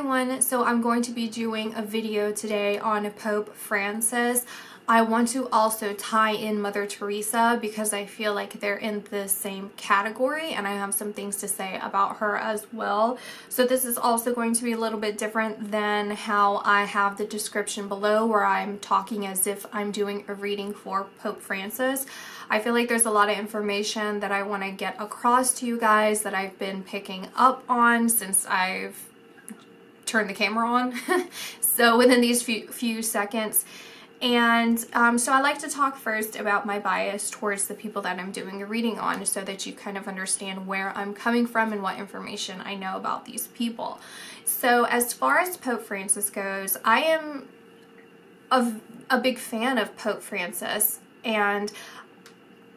everyone, so I'm going to be doing a video today on Pope Francis. I want to also tie in Mother Teresa because I feel like they're in the same category and I have some things to say about her as well. So this is also going to be a little bit different than how I have the description below where I'm talking as if I'm doing a reading for Pope Francis. I feel like there's a lot of information that I want to get across to you guys that I've been picking up on since I've turned the camera on. So within these few seconds. And so I like to talk first about my bias towards the people that I'm doing a reading on so that you kind of understand where I'm coming from and what information I know about these people. So as far as Pope Francis goes, I am a big fan of Pope Francis, and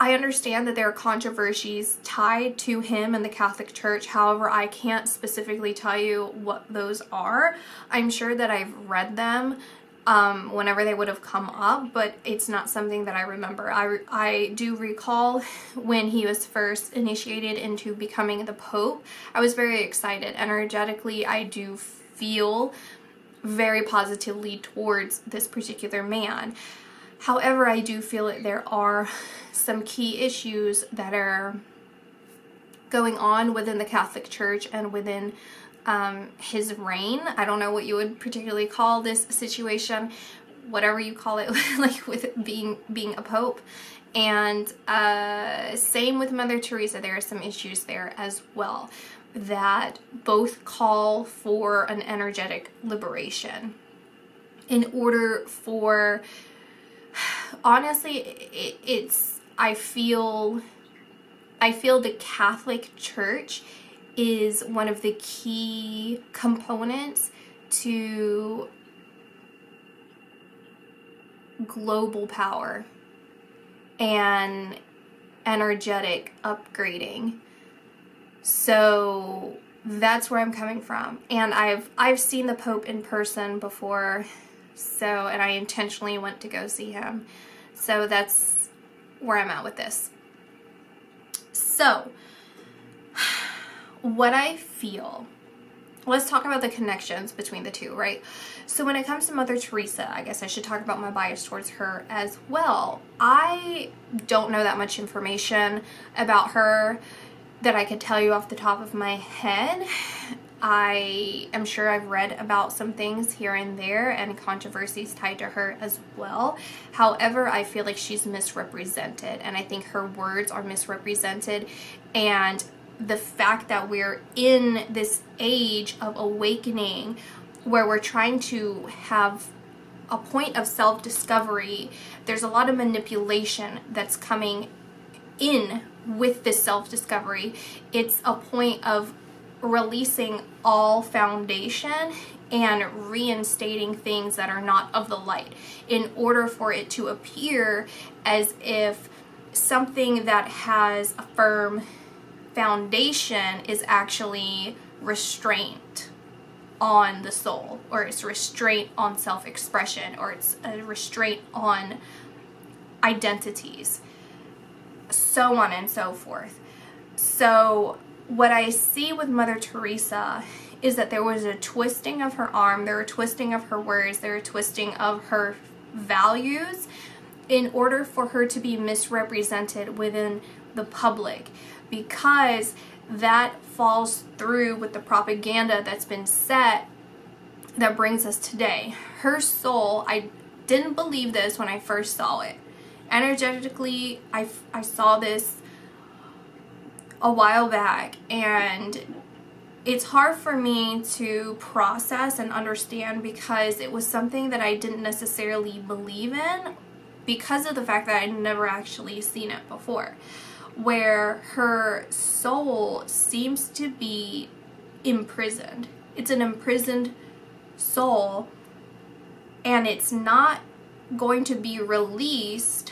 I understand that there are controversies tied to him and the Catholic Church. However, I can't specifically tell you what those are. I'm sure that I've read them whenever they would have come up, but it's not something that I remember. I do recall when he was first initiated into becoming the Pope, I was very excited. Energetically, I do feel very positively towards this particular man. However, I do feel that there are some key issues that are going on within the Catholic Church and within his reign. I don't know what you would particularly call this situation, whatever you call it, like with being a pope. And same with Mother Teresa, there are some issues there as well that both call for an energetic liberation in order for, honestly, I feel the Catholic Church is one of the key components to global power and energetic upgrading. So that's where I'm coming from. And I've seen the Pope in person before, and I intentionally went to go see him. So that's where I'm at with this. So what I feel, let's talk about the connections between the two, right? So when it comes to Mother Teresa, I guess I should talk about my bias towards her as well. I don't know that much information about her that I could tell you off the top of my head. I am sure I've read about some things here and there and controversies tied to her as well. However, I feel like she's misrepresented, and I think her words are misrepresented, and the fact that we're in this age of awakening where we're trying to have a point of self-discovery, there's a lot of manipulation that's coming in with this self-discovery. It's a point of releasing all foundation and reinstating things that are not of the light in order for it to appear as if something that has a firm foundation is actually restraint on the soul, or it's restraint on self-expression, or it's a restraint on identities, so on and so forth. So what I see with Mother Teresa is that there was a twisting of her arm, there were twisting of her words, there were twisting of her values in order for her to be misrepresented within the public, because that falls through with the propaganda that's been set that brings us today. Her soul, I didn't believe this when I first saw it. Energetically, I saw this a while back, and it's hard for me to process and understand because it was something that I didn't necessarily believe in because of the fact that I'd never actually seen it before, where her soul seems to be imprisoned. It's an imprisoned soul, and it's not going to be released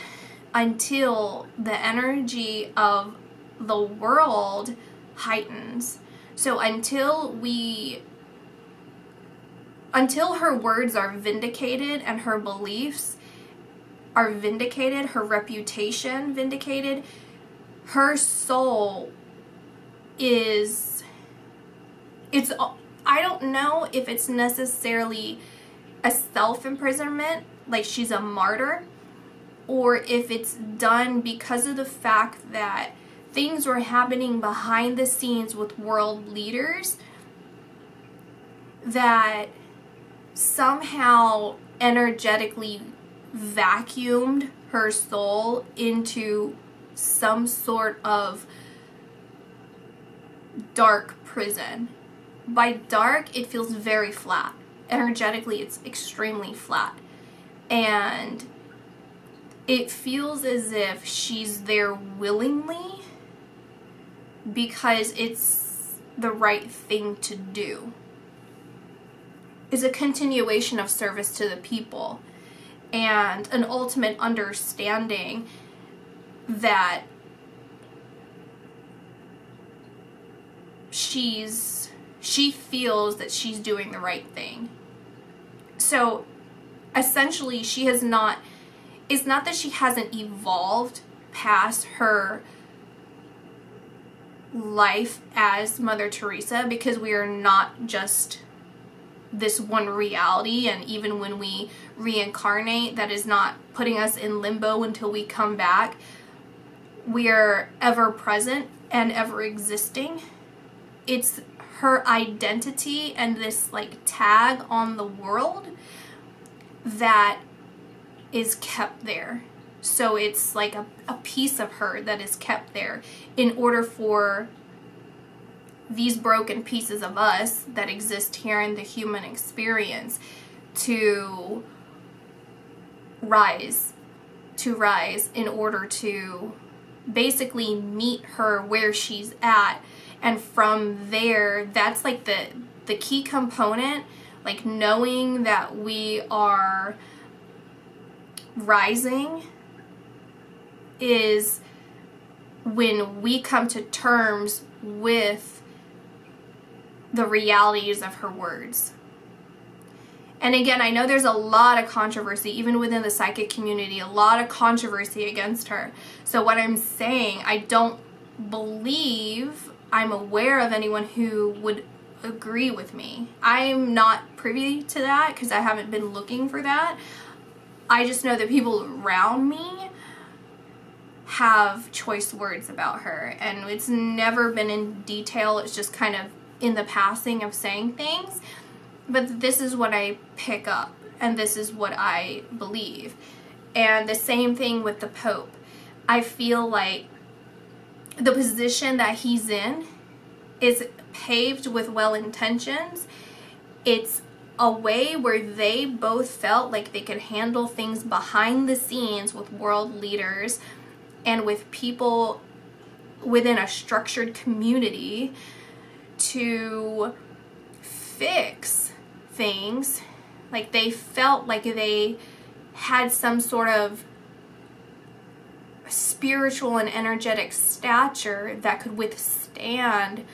until the energy of the world heightens. So until her words are vindicated and her beliefs are vindicated, her reputation vindicated, her soul is, I don't know if it's necessarily a self-imprisonment, like she's a martyr, or if it's done because of the fact that things were happening behind the scenes with world leaders that somehow energetically vacuumed her soul into some sort of dark prison. By dark, it feels very flat. Energetically, it's extremely flat. And it feels as if she's there willingly because it's the right thing to do. It's a continuation of service to the people and an ultimate understanding that she feels that she's doing the right thing. So essentially it's not that she hasn't evolved past her life as Mother Teresa, because we are not just this one reality, and even when we reincarnate, that is not putting us in limbo until we come back. We are ever present and ever existing. It's her identity and this like tag on the world that is kept there. So it's like a piece of her that is kept there in order for these broken pieces of us that exist here in the human experience to rise in order to basically meet her where she's at. And from there, that's like the key component, like knowing that we are rising is when we come to terms with the realities of her words. And again, I know there's a lot of controversy, even within the psychic community, a lot of controversy against her. So what I'm saying, I don't believe I'm aware of anyone who would agree with me. I'm not privy to that because I haven't been looking for that. I just know that people around me have choice words about her, and it's never been in detail. It's just kind of in the passing of saying things. But this is what I pick up, and this is what I believe. And the same thing with the Pope. I feel like the position that he's in is paved with well intentions. It's a way where they both felt like they could handle things behind the scenes with world leaders and with people within a structured community to fix things. Like they felt like they had some sort of spiritual and energetic stature that could withstand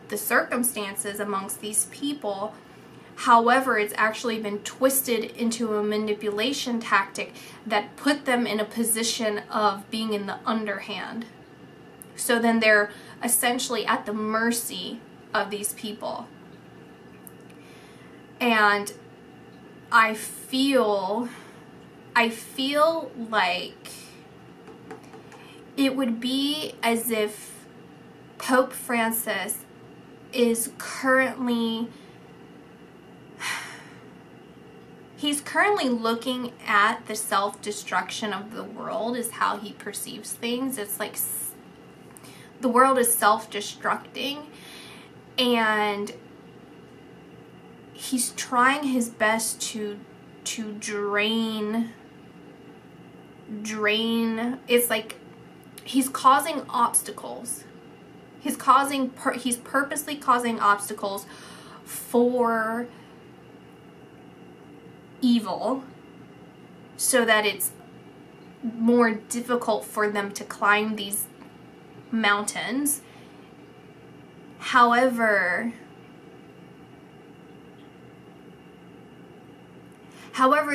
the circumstances amongst these people. However, it's actually been twisted into a manipulation tactic that put them in a position of being in the underhand. So then they're essentially at the mercy of these people. And I feel like it would be as if Pope Francis is currently looking at the self-destruction of the world is how he perceives things. It's like the world is self-destructing, and he's trying his best to drain. It's like he's causing obstacles. He's purposely causing obstacles for evil so that it's more difficult for them to climb these mountains. However,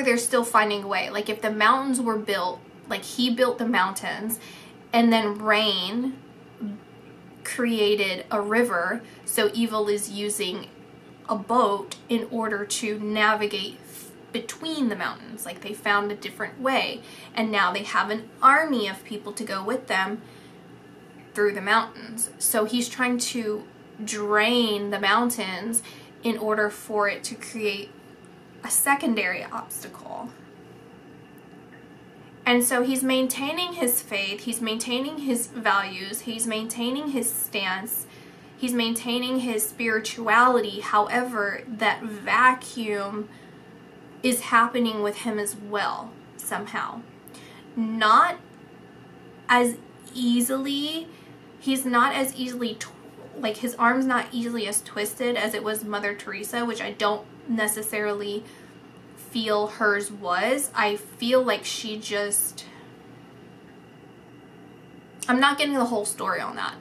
they're still finding a way. Like if the mountains were built, like he built the mountains, and then rain created a river, so evil is using a boat in order to navigate between the mountains. Like, they found a different way, and now they have an army of people to go with them through the mountains. So he's trying to drain the mountains in order for it to create a secondary obstacle. And so he's maintaining his faith, he's maintaining his values, he's maintaining his stance, he's maintaining his spirituality. However, that vacuum is happening with him as well, somehow. Not as easily, he's not as easily, like, his arm's not easily as twisted as it was Mother Teresa, which I don't necessarily feel hers was. I feel like she just, I'm not getting the whole story on that.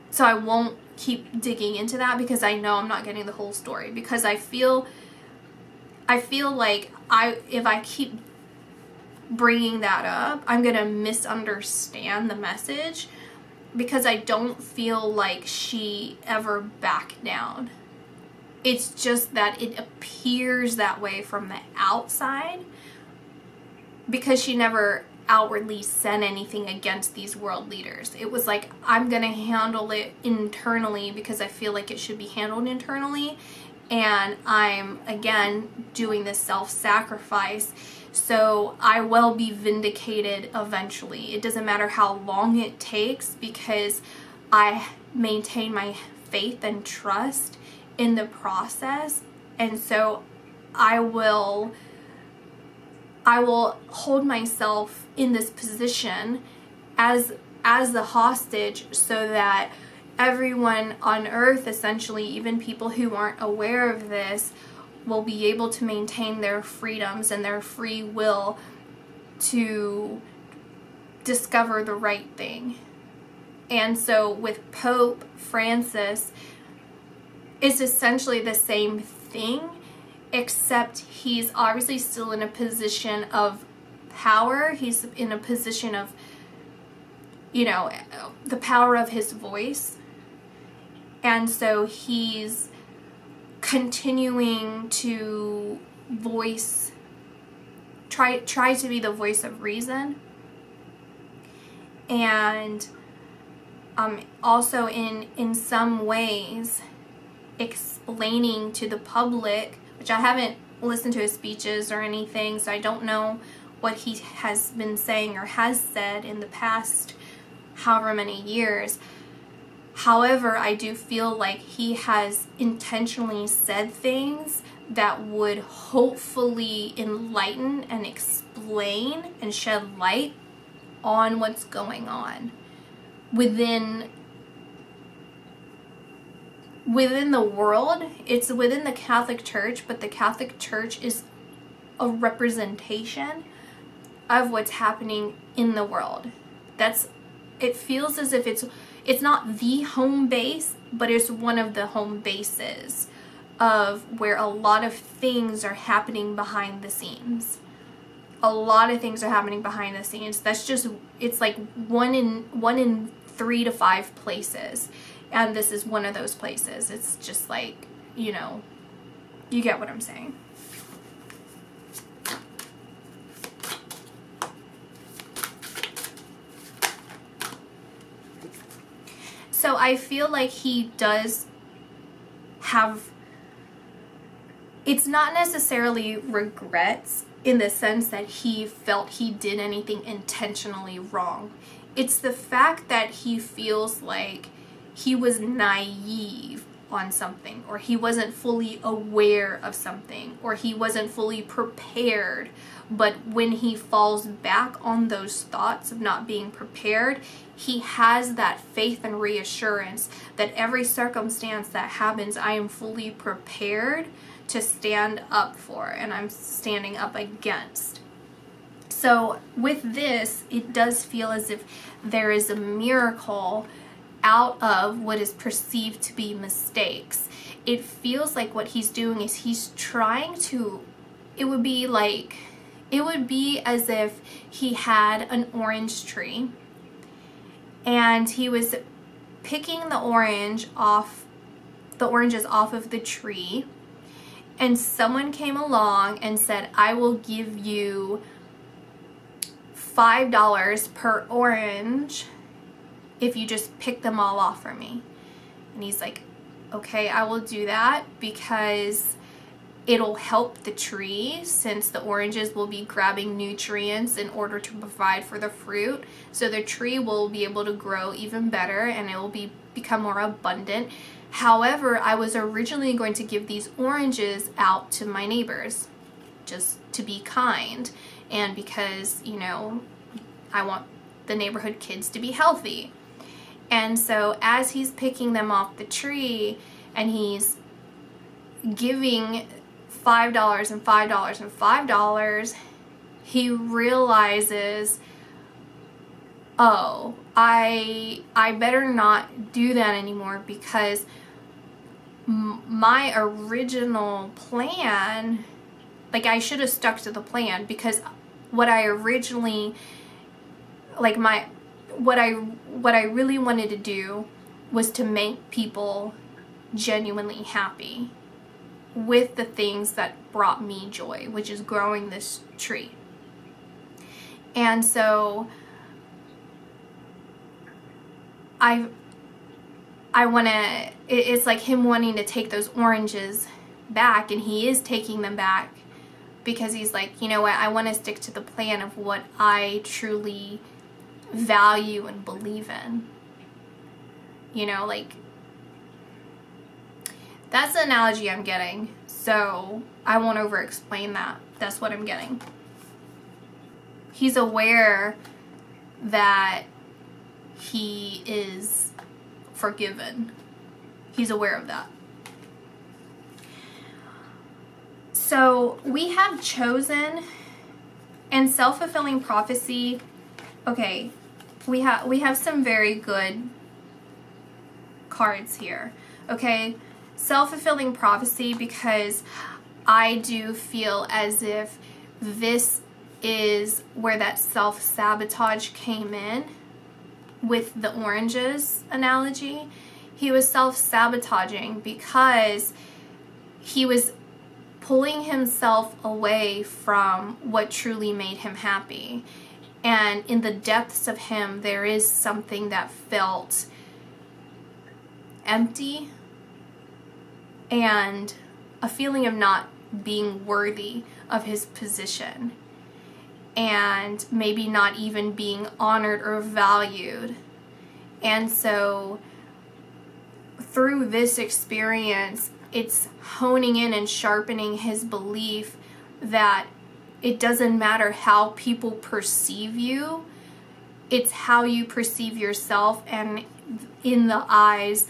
So I won't keep digging into that, because I know I'm not getting the whole story, because I feel like if I keep bringing that up, I'm going to misunderstand the message, because I don't feel like she ever backed down. It's just that it appears that way from the outside, because she never outwardly said anything against these world leaders. It was like, I'm going to handle it internally because I feel like it should be handled internally. And I'm, again, doing this self-sacrifice, so I will be vindicated eventually. It doesn't matter how long it takes, because I maintain my faith and trust in the process. And so I will hold myself in this position as the hostage, so that everyone on earth, essentially, even people who aren't aware of this, will be able to maintain their freedoms and their free will to discover the right thing. And so with Pope Francis, it's essentially the same thing, except he's obviously still in a position of power. He's in a position of, the power of his voice. And so he's continuing to try to be the voice of reason. And also in some ways explaining to the public, which I haven't listened to his speeches or anything, so I don't know what he has been saying or has said in the past however many years. However, I do feel like he has intentionally said things that would hopefully enlighten and explain and shed light on what's going on within the world. It's within the Catholic Church, but the Catholic Church is a representation of what's happening in the world. It feels as if it's not the home base, but it's one of the home bases of where a lot of things are happening behind the scenes. A lot of things are happening behind the scenes. It's like one in 3 to 5 places. And this is one of those places. It's just like, you get what I'm saying. So I feel like he does have, it's not necessarily regrets in the sense that he felt he did anything intentionally wrong. It's the fact that he feels like he was naive on something, or he wasn't fully aware of something, or he wasn't fully prepared. But when he falls back on those thoughts of not being prepared, he has that faith and reassurance that every circumstance that happens, I am fully prepared to stand up for, and I'm standing up against. So with this, it does feel as if there is a miracle out of what is perceived to be mistakes. It feels like what he's doing is he's trying to, it would be as if he had an orange tree and he was picking the orange off the oranges off of the tree, and someone came along and said, I will give you $5 per orange if you just pick them all off for me. And he's like, okay, I will do that because it'll help the tree, since the oranges will be grabbing nutrients in order to provide for the fruit. So the tree will be able to grow even better and it will become more abundant. However, I was originally going to give these oranges out to my neighbors just to be kind, and because, you know, I want the neighborhood kids to be healthy. And so as he's picking them off the tree and he's giving $5 and $5 and $5, he realizes, oh, I better not do that anymore, because my original plan, like, I should have stuck to the plan, because what I originally, like, what I really wanted to do was to make people genuinely happy with the things that brought me joy, which is growing this tree. And so I want to, it's like him wanting to take those oranges back, and he is taking them back because he's like, you know what, I want to stick to the plan of what I truly value and believe in. You know, like, that's the analogy I'm getting, so I won't over explain that. That's what I'm getting. He's aware that he is forgiven. He's aware of that. So we have chosen and self-fulfilling prophecy. Okay, we have some very good cards here. Okay, self-fulfilling prophecy, because I do feel as if this is where that self-sabotage came in with the oranges analogy. He was self-sabotaging because he was pulling himself away from what truly made him happy. And in the depths of him, there is something that felt empty and a feeling of not being worthy of his position, and maybe not even being honored or valued. And so through this experience, it's honing in and sharpening his belief that it doesn't matter how people perceive you, it's how you perceive yourself, and in the eyes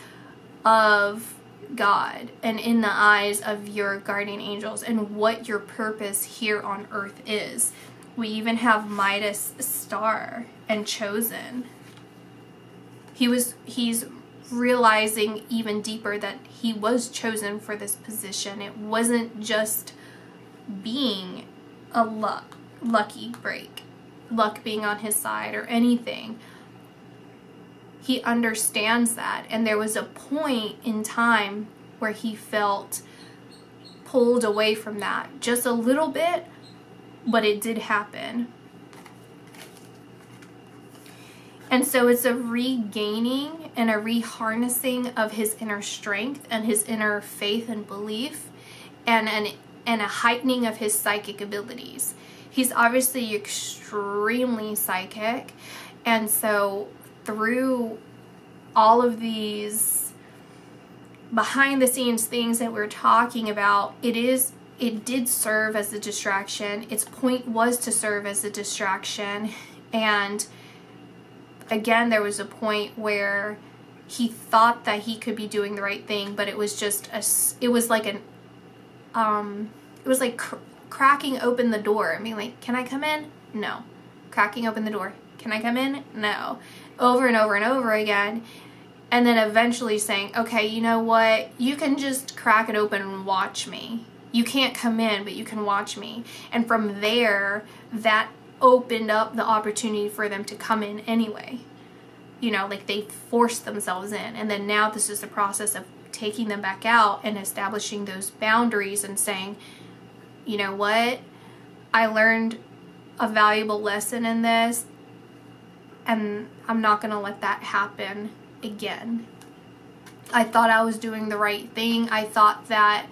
of God and in the eyes of your guardian angels, and what your purpose here on earth is. We even have Midas' star and chosen. He's realizing even deeper that he was chosen for this position. It wasn't just being a lucky break, luck being on his side or anything. He understands that, and there was a point in time where he felt pulled away from that just a little bit, but it did happen. And so it's a regaining and a reharnessing of his inner strength and his inner faith and belief, and a heightening of his psychic abilities. He's obviously extremely psychic, and so through all of these behind the scenes things that we're talking about, it did serve as a distraction. Its point was to serve as a distraction. And again, there was a point where he thought that he could be doing the right thing, but it was just cracking open the door. I mean, like, can I come in? No. Cracking open the door. Can I come in? No. Over and over and over again. And then eventually saying, okay, you know what? You can just crack it open and watch me. You can't come in, but you can watch me. And from there, that opened up the opportunity for them to come in anyway. You know, like, they forced themselves in. And then now this is the process of taking them back out and establishing those boundaries and saying, you know what, I learned a valuable lesson in this, and I'm not going to let that happen again. I thought I was doing the right thing. I thought that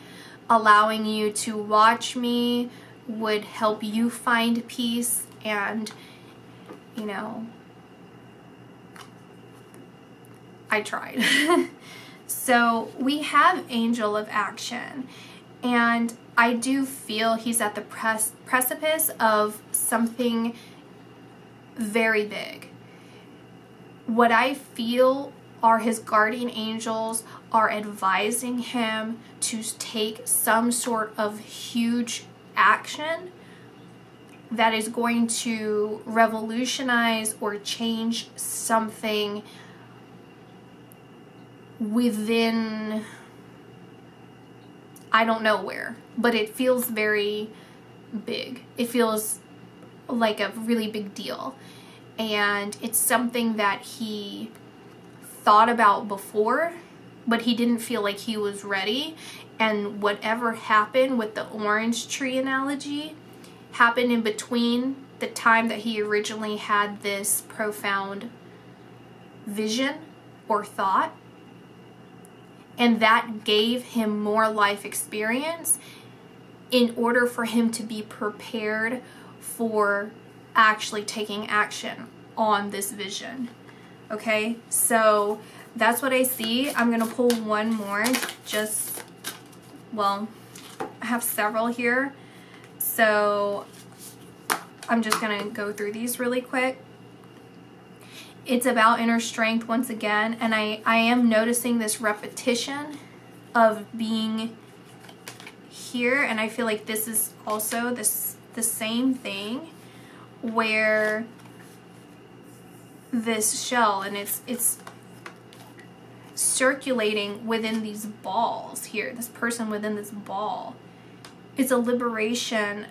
allowing you to watch me would help you find peace, and, you know, I tried. So we have Angel of Action, and I do feel he's at the precipice of something very big. What I feel are his guardian angels are advising him to take some sort of huge action that is going to revolutionize or change something within, I don't know where, but it feels very big. It feels like a really big deal. And it's something that he thought about before, but he didn't feel like he was ready. And whatever happened with the orange tree analogy happened in between the time that he originally had this profound vision or thought, and that gave him more life experience in order for him to be prepared for actually taking action on this vision. Okay, so that's what I see. I'm gonna pull one more, well, I have several here, so I'm just gonna go through these really quick. It's about inner strength once again, and I am noticing this repetition of being here, and I feel like this is also the same thing, where this shell, and it's circulating within these balls here, this person within this ball. It's a liberation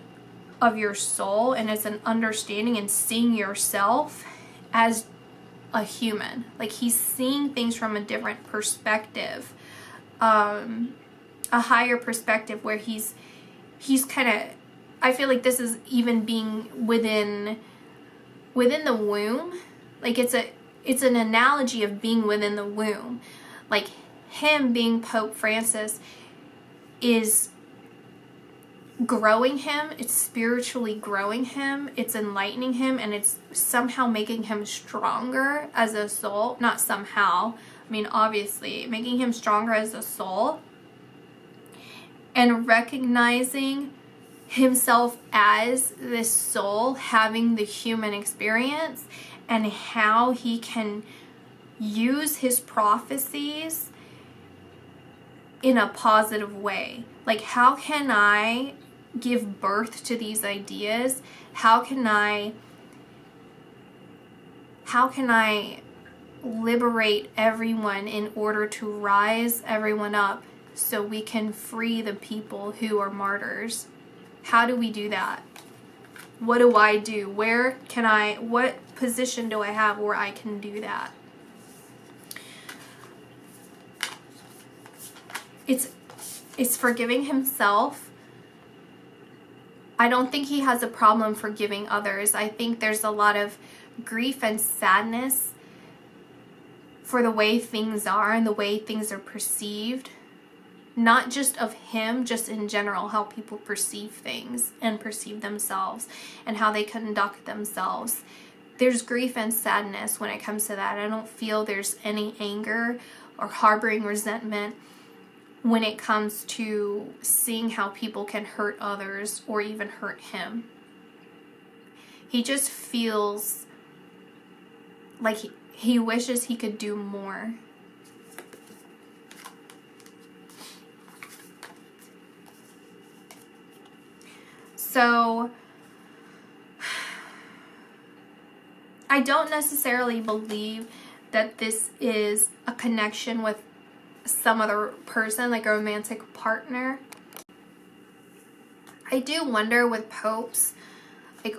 of your soul, and it's an understanding and seeing yourself as a human. Like, he's seeing things from a different perspective, a higher perspective, where he's kind of, I feel like this is even being within the womb. Like, it's an analogy of being within the womb. Like, him being Pope Francis is growing him, it's spiritually growing him, it's enlightening him, and it's somehow making him stronger as a soul. Not somehow, I mean, obviously, making him stronger as a soul, and recognizing himself as this soul having the human experience, and how he can use his prophecies in a positive way. Like, how can I give birth to these ideas? How can I liberate everyone in order to rise everyone up so we can free the people who are martyrs? How do we do that? What do I do? What position do I have where I can do that? It's forgiving himself. I don't think he has a problem forgiving others. I think there's a lot of grief and sadness for the way things are and the way things are perceived. Not just of him, just in general, how people perceive things and perceive themselves and how they conduct themselves. There's grief and sadness when it comes to that. I don't feel there's any anger or harboring resentment when it comes to seeing how people can hurt others or even hurt him. He just feels like he wishes he could do more. So I don't necessarily believe that this is a connection with some other person, like a romantic partner. I do wonder with popes, like,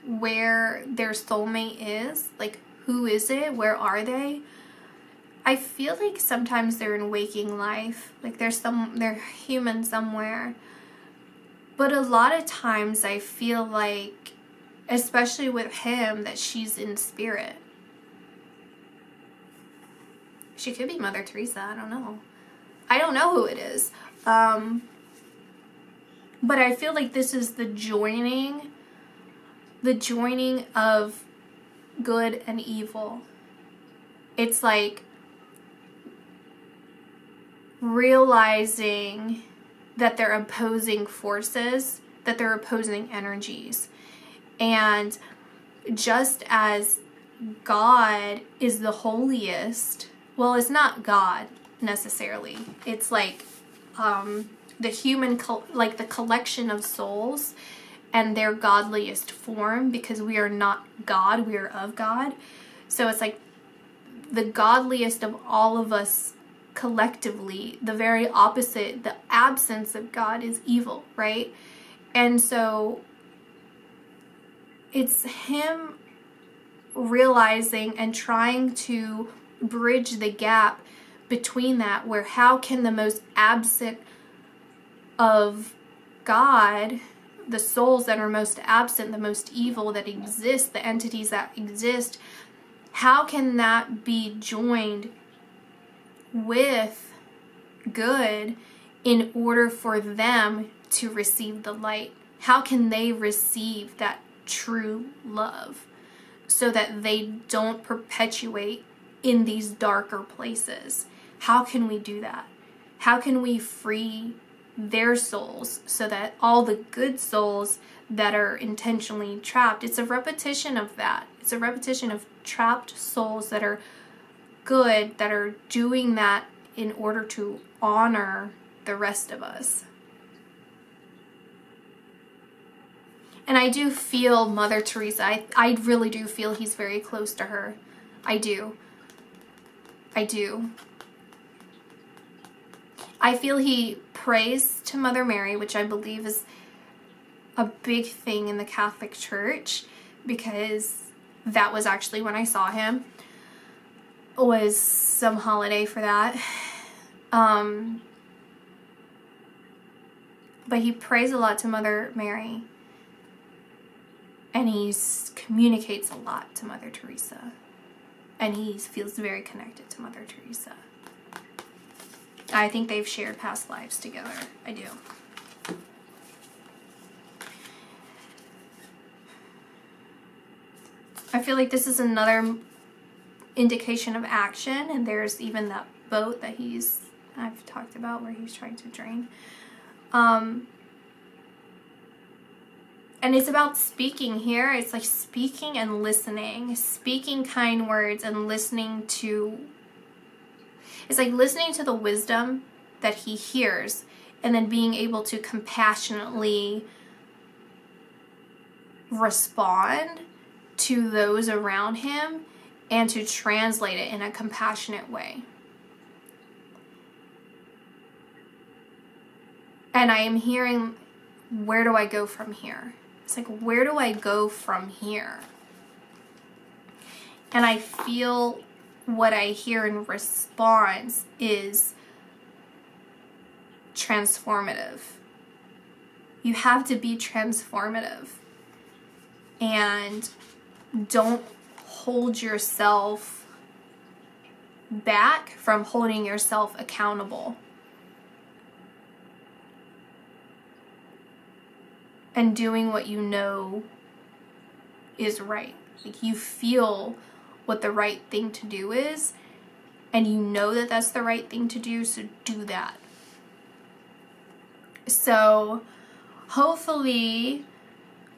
where their soulmate is. Like, who is it? Where are they? I feel like sometimes they're in waking life, like they're human somewhere. But a lot of times I feel like, especially with him, that she's in spirit. She could be Mother Teresa, I don't know. I don't know who it is. But I feel like this is the joining of good and evil. It's like realizing that they're opposing forces, that they're opposing energies. And just as God is the holiest, well, it's not God necessarily. It's like the human, like the collection of souls and their godliest form, because we are not God, we are of God. So it's like the godliest of all of us collectively, the very opposite, the absence of God is evil, right? And so it's him realizing and trying to bridge the gap between that, where how can the most absent of God, the souls that are most absent, the most evil that exist, the entities that exist, how can that be joined with good in order for them to receive the light? How can they receive that true love so that they don't perpetuate in these darker places? How can we do that? How can we free their souls so that all the good souls that are intentionally trapped, it's a repetition of that. It's a repetition of trapped souls that are good, that are doing that in order to honor the rest of us. And I do feel Mother Teresa. I really do feel he's very close to her. I do. I feel he prays to Mother Mary, which I believe is a big thing in the Catholic Church, because that was actually when I saw him. It was some holiday for that. But he prays a lot to Mother Mary. And he communicates a lot to Mother Teresa. And he feels very connected to Mother Teresa. I think they've shared past lives together. I do. I feel like this is another indication of action. And there's even that boat that I've talked about where he's trying to drain. And it's about speaking here. It's like speaking and listening. Speaking kind words and listening to... It's like listening to the wisdom that he hears and then being able to compassionately respond to those around him and to translate it in a compassionate way. And I am hearing, where do I go from here? It's like, where do I go from here? And I feel what I hear in response is transformative. You have to be transformative. And don't hold yourself back from holding yourself accountable. And doing what you know is right. Like, you feel what the right thing to do is, and you know that that's the right thing to do, so do that. So hopefully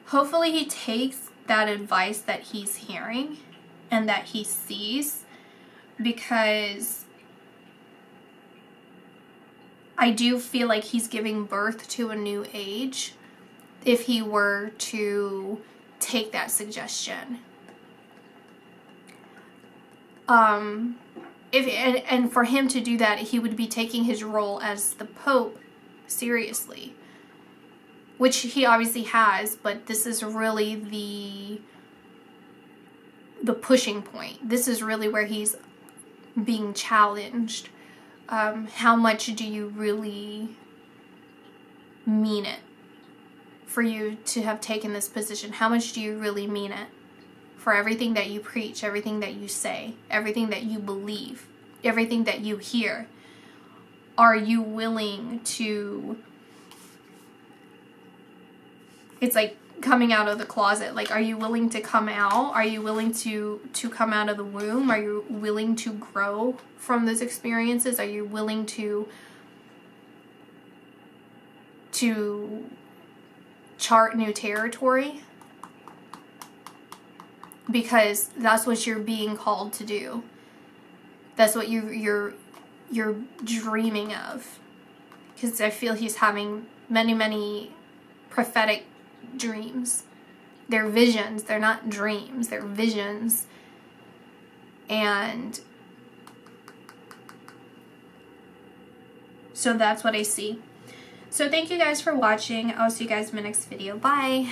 he takes that advice that he's hearing and that he sees, because I do feel like he's giving birth to a new age if he were to take that suggestion. And for him to do that, he would be taking his role as the Pope seriously, which he obviously has, but this is really the pushing point. This is really where he's being challenged. How much do you really mean it for you to have taken this position? How much do you really mean it for everything that you preach, everything that you say, everything that you believe, everything that you hear? Are you willing to, it's like coming out of the closet. Like, are you willing to come out? Are you willing to come out of the womb? Are you willing to grow from those experiences? Are you willing to chart new territory? Because that's what you're being called to do. That's what you're dreaming of. Because I feel he's having many prophetic dreams. They're visions. They're not dreams. They're visions. And so that's what I see. So thank you guys for watching. I'll see you guys in my next video. Bye.